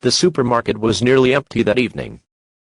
The supermarket was nearly empty that evening.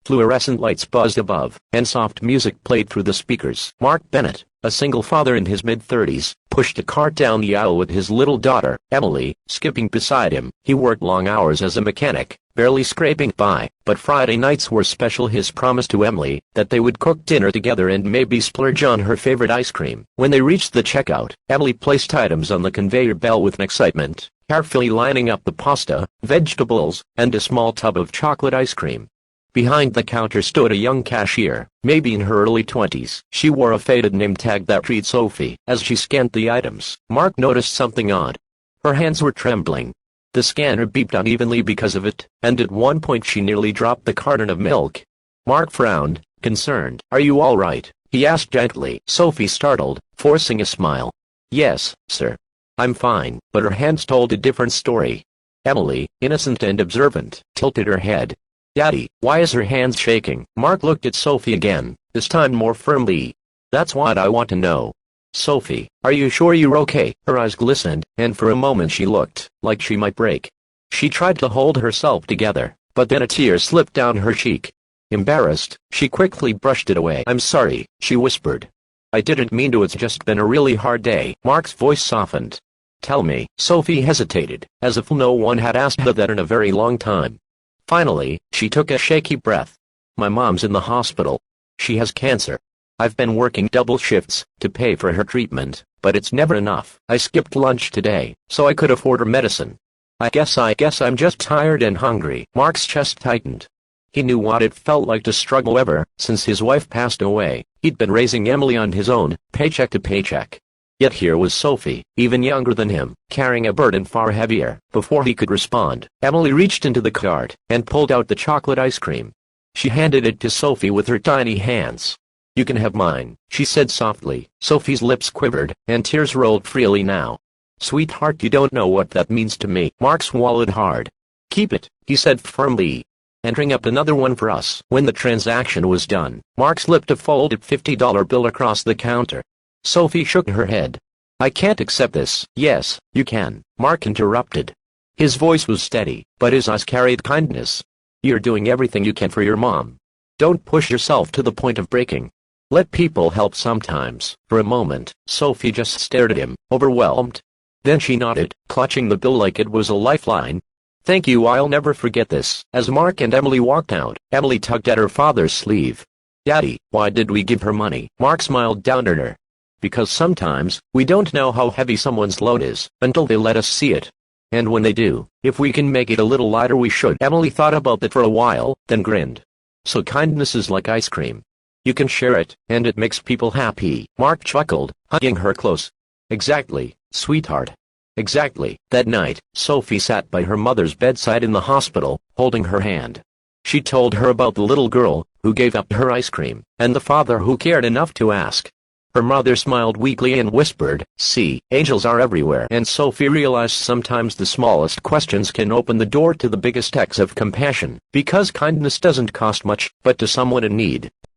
Fluorescent lights buzzed above, and soft music played through the speakers. Mark Bennett, a single father in his mid-30s, pushed a cart down the aisle with his little daughter, Emily, skipping beside him. He worked long hours as a mechanic, barely scraping by, but Friday nights were special. His promise to Emily, that they would cook dinner together and maybe splurge on her favorite ice cream. When they reached the checkout, Emily placed items on the conveyor belt with excitement, carefully lining up the pasta, vegetables, and a small tub of chocolate ice cream. Behind the counter stood a young cashier, maybe in her early 20s. She wore a faded name tag that read Sophie. As she scanned the items, Mark noticed something odd. Her hands were trembling. The scanner beeped unevenly because of it, and at one point she nearly dropped the carton of milk. Mark frowned, concerned. "Are you all right?" he asked gently. Sophie startled, forcing a smile. "Yes, sir. I'm fine." But her hands told a different story. Emily, innocent and observant, tilted her head. "Daddy, why is her hands shaking?" Mark looked at Sophie again, this time more firmly. "That's what I want to know. Sophie, are you sure you're okay?" Her eyes glistened, and for a moment she looked like she might break. She tried to hold herself together, but then a tear slipped down her cheek. Embarrassed, she quickly brushed it away. "I'm sorry," she whispered. "I didn't mean to. It's just been a really hard day." Mark's voice softened. "Tell me." Sophie hesitated, as if no one had asked her that in a very long time. Finally, she took a shaky breath. "My mom's in the hospital. She has cancer. I've been working double shifts to pay for her treatment, but it's never enough. I skipped lunch today, so I could afford her medicine. I guess I'm just tired and hungry." Mark's chest tightened. He knew what it felt like to struggle. Ever since his wife passed away, he'd been raising Emily on his own, paycheck to paycheck. Yet here was Sophie, even younger than him, carrying a burden far heavier. Before he could respond, Emily reached into the cart and pulled out the chocolate ice cream. She handed it to Sophie with her tiny hands. "You can have mine," she said softly. Sophie's lips quivered, and tears rolled freely now. "Sweetheart, you don't know what that means to me." Mark swallowed hard. "Keep it," he said firmly. "And ring up another one for us." When the transaction was done, Mark slipped a folded $50 bill across the counter. Sophie shook her head. "I can't accept this." "Yes, you can," Mark interrupted. His voice was steady, but his eyes carried kindness. "You're doing everything you can for your mom. Don't push yourself to the point of breaking. Let people help sometimes." For a moment, Sophie just stared at him, overwhelmed. Then she nodded, clutching the bill like it was a lifeline. "Thank you, I'll never forget this." As Mark and Emily walked out, Emily tugged at her father's sleeve. "Daddy, why did we give her money?" Mark smiled down at her. "Because sometimes, we don't know how heavy someone's load is, until they let us see it. And when they do, if we can make it a little lighter we should." Emily thought about that for a while, then grinned. "So kindness is like ice cream. You can share it, and it makes people happy." Mark chuckled, hugging her close. "Exactly, sweetheart. Exactly." That night, Sophie sat by her mother's bedside in the hospital, holding her hand. She told her about the little girl, who gave up her ice cream, and the father who cared enough to ask. Her mother smiled weakly and whispered, "See, angels are everywhere." And Sophie realized sometimes the smallest questions can open the door to the biggest acts of compassion, because kindness doesn't cost much, but to someone in need,